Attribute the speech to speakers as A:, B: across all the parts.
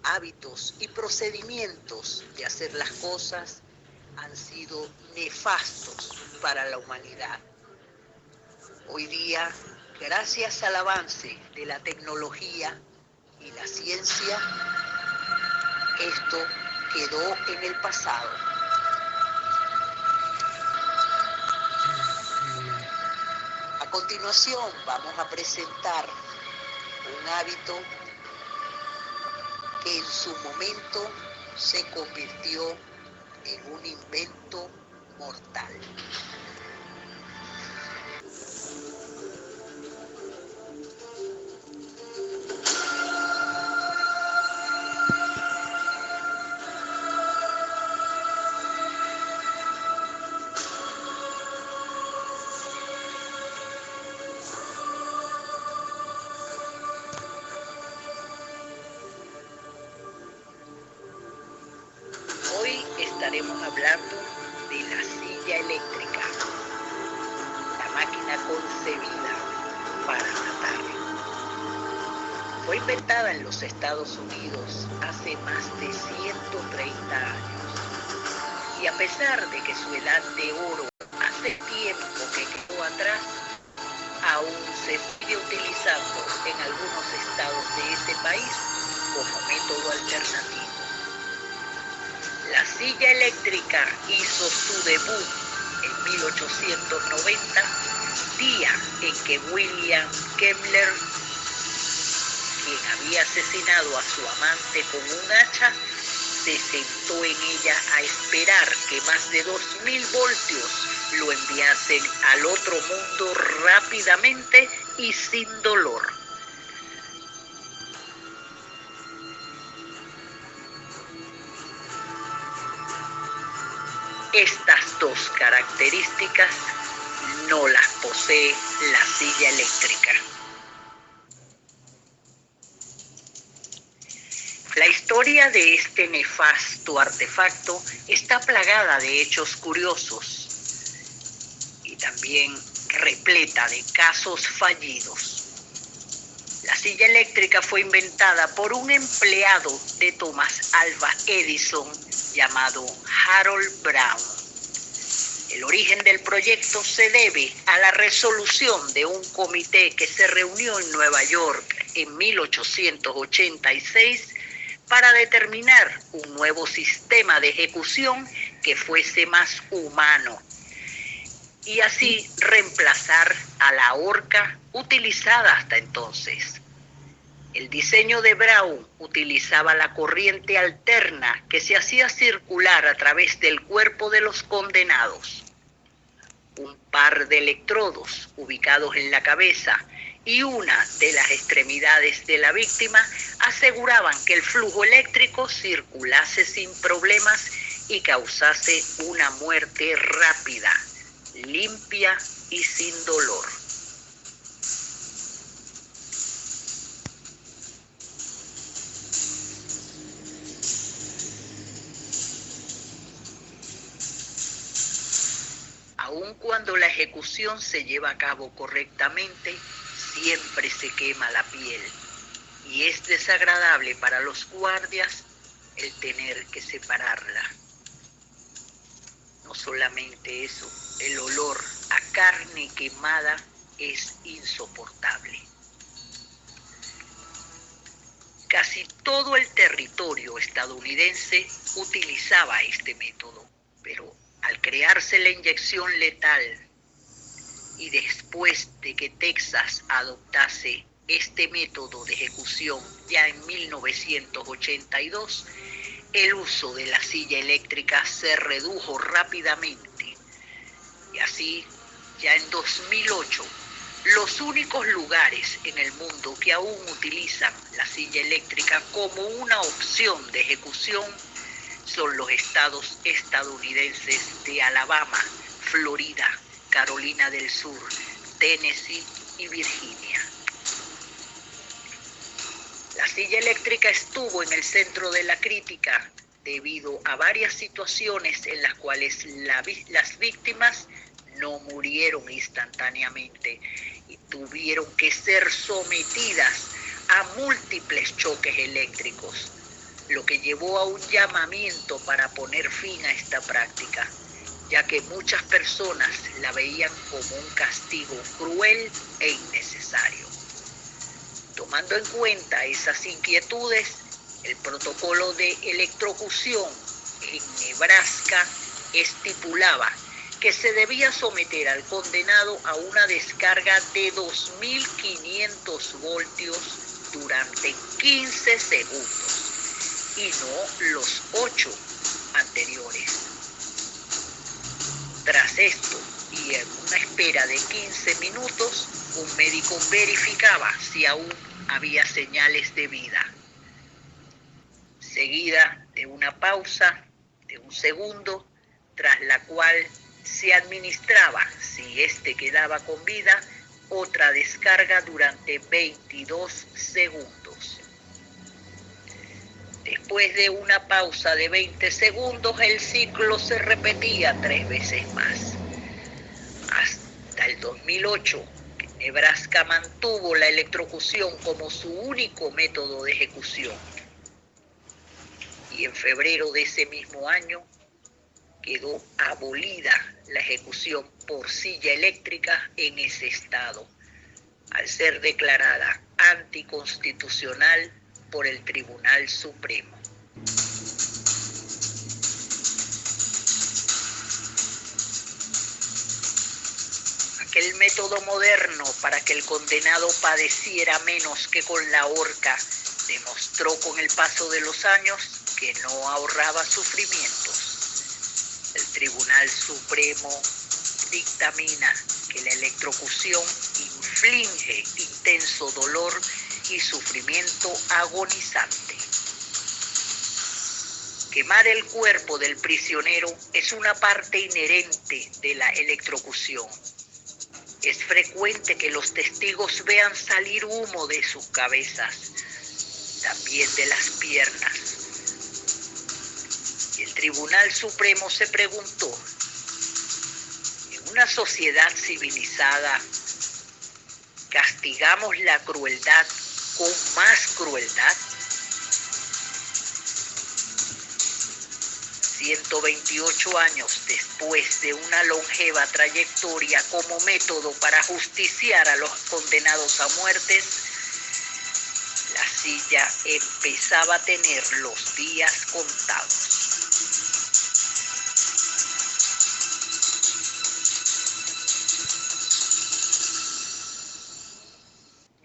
A: hábitos y procedimientos de hacer las cosas han sido nefastos para la humanidad. Hoy día, gracias al avance de la tecnología y la ciencia, esto quedó en el pasado. A continuación vamos a presentar un hábito que en su momento se convirtió en un invento mortal. Hoy estaremos hablando de la silla eléctrica, la máquina concebida para matar. Fue inventada en los Estados Unidos hace más de 130 años y a pesar de que su edad de oro hace tiempo que quedó atrás, aún se sigue utilizando en algunos estados de ese país como método alternativo. La silla eléctrica hizo su debut en 1890, día en que William Kemmler, quien había asesinado a su amante con un hacha, se sentó en ella a esperar que más de 2000 voltios lo enviasen al otro mundo rápidamente y sin dolor. Estas dos características no las posee la silla eléctrica. La historia de este nefasto artefacto está plagada de hechos curiosos y también repleta de casos fallidos. La silla eléctrica fue inventada por un empleado de Thomas Alva Edison llamado Harold Brown. El origen del proyecto se debe a la resolución de un comité que se reunió en Nueva York en 1886 para determinar un nuevo sistema de ejecución que fuese más humano y así reemplazar a la horca utilizada hasta entonces. El diseño de Brown utilizaba la corriente alterna que se hacía circular a través del cuerpo de los condenados. Un par de electrodos ubicados en la cabeza y una de las extremidades de la víctima aseguraban que el flujo eléctrico circulase sin problemas y causase una muerte rápida, limpia y sin dolor. Aun cuando la ejecución se lleva a cabo correctamente, siempre se quema la piel y es desagradable para los guardias el tener que separarla. No solamente eso, el olor a carne quemada es insoportable. Casi todo el territorio estadounidense utilizaba este método, pero al crearse la inyección letal y después de que Texas adoptase este método de ejecución ya en 1982, el uso de la silla eléctrica se redujo rápidamente. Y así, ya en 2008, los únicos lugares en el mundo que aún utilizan la silla eléctrica como una opción de ejecución son los estados estadounidenses de Alabama, Florida, Carolina del Sur, Tennessee y Virginia. La silla eléctrica estuvo en el centro de la crítica debido a varias situaciones en las cuales las víctimas no murieron instantáneamente y tuvieron que ser sometidas a múltiples choques eléctricos. lo que llevó a un llamamiento para poner fin a esta práctica, ya que muchas personas la veían como un castigo cruel e innecesario. Tomando en cuenta esas inquietudes, el protocolo de electrocución en Nebraska estipulaba que se debía someter al condenado a una descarga de 2.500 voltios durante 15 segundos y no los 8 anteriores. Tras esto y en una espera de 15 minutos, un médico verificaba si aún había señales de vida, seguida de una pausa de un segundo, tras la cual se administraba, si éste quedaba con vida, otra descarga durante 22 segundos. Después de una pausa de 20 segundos, el ciclo se repetía 3 veces más. Hasta el 2008, Nebraska mantuvo la electrocución como su único método de ejecución. Y en febrero de ese mismo año quedó abolida la ejecución por silla eléctrica en ese estado, al ser declarada anticonstitucional por el Tribunal Supremo. Aquel método moderno para que el condenado padeciera menos que con la horca demostró con el paso de los años que no ahorraba sufrimientos. El Tribunal Supremo dictamina que la electrocución inflige intenso dolor y sufrimiento agonizante. Quemar el cuerpo del prisionero es una parte inherente de la electrocución. Es frecuente que los testigos vean salir humo de sus cabezas, también de las piernas. El Tribunal Supremo se preguntó, ¿en una sociedad civilizada castigamos la crueldad con más crueldad? 128 años después de una longeva trayectoria como método para justiciar a los condenados a muertes, la silla empezaba a tener los días contados.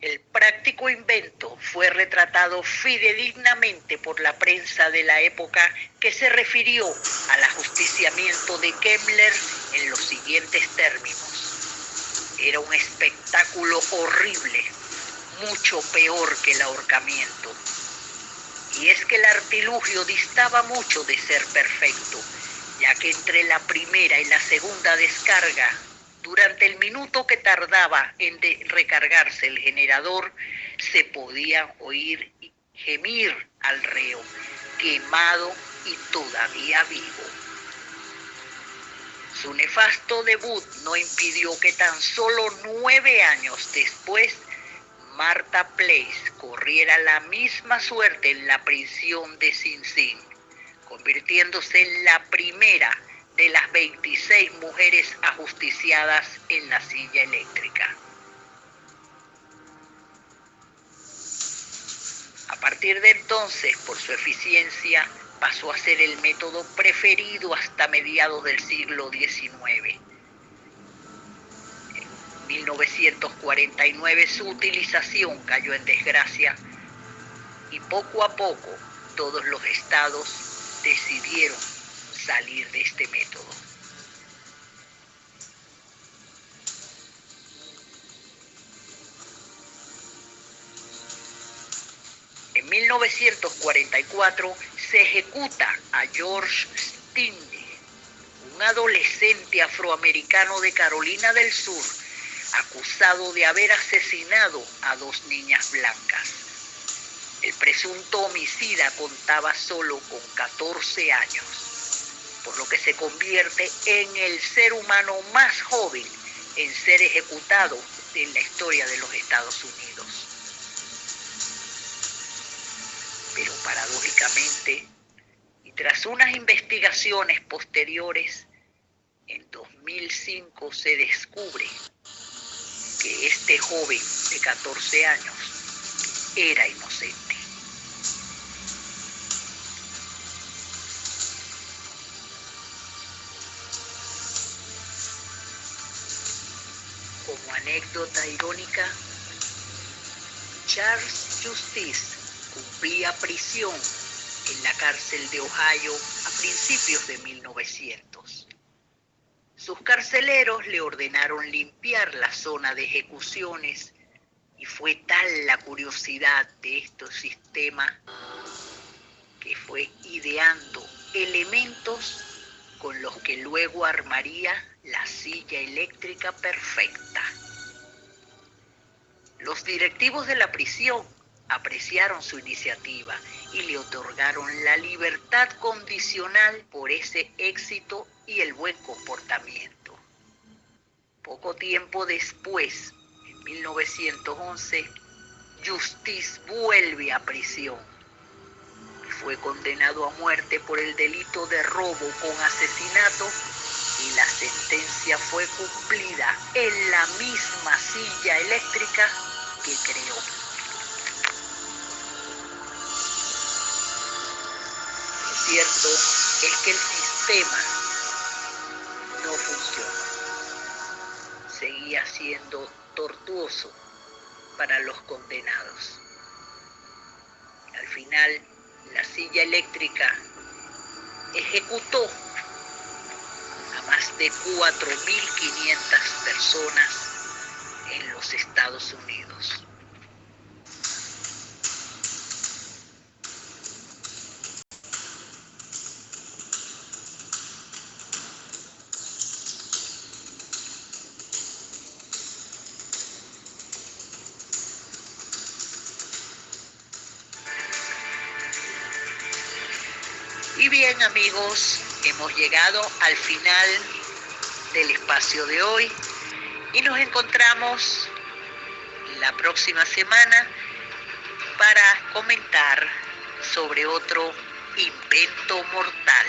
A: El práctico invento fue retratado fidedignamente por la prensa de la época, que se refirió al ajusticiamiento de Kemmler en los siguientes términos. Era un espectáculo horrible, mucho peor que el ahorcamiento. Y es que el artilugio distaba mucho de ser perfecto, ya que entre la primera y la segunda descarga, durante el minuto que tardaba en recargarse el generador, se podía oír gemir al reo, quemado y todavía vivo. Su nefasto debut no impidió que tan solo 9 años después, Martha Place corriera la misma suerte en la prisión de Sing Sing, convirtiéndose en la primera de las 26 mujeres ajusticiadas en la silla eléctrica. A partir de entonces, por su eficiencia, pasó a ser el método preferido hasta mediados del siglo XIX. En 1949 su utilización cayó en desgracia y poco a poco todos los estados decidieron salir de este método. En 1944 se ejecuta a George Stinney, un adolescente afroamericano de Carolina del Sur, acusado de haber asesinado a 2 niñas blancas. El presunto homicida contaba solo con 14 años, por lo que se convierte en el ser humano más joven en ser ejecutado en la historia de los Estados Unidos. Pero Paradójicamente, y tras unas investigaciones posteriores, en 2005 se descubre que este joven de 14 años era inocente. Como anécdota irónica, Charles Justice cumplía prisión en la cárcel de Ohio a principios de 1900. Sus carceleros le ordenaron limpiar la zona de ejecuciones y fue tal la curiosidad de este sistema que fue ideando elementos con los que luego armaría la silla eléctrica perfecta. Los directivos de la prisión apreciaron su iniciativa y le otorgaron la libertad condicional por ese éxito y el buen comportamiento. Poco tiempo después, en 1911, Justice vuelve a prisión. Fue condenado a muerte por el delito de robo con asesinato y la sentencia fue cumplida en la misma silla eléctrica que creó. Lo cierto es que el sistema no funcionó. Seguía siendo tortuoso para los condenados. Al final, la silla eléctrica ejecutó a más de 4.500 personas en los Estados Unidos. Y bien, amigos, hemos llegado al final del espacio de hoy y nos encontramos la próxima semana para comentar sobre otro invento mortal.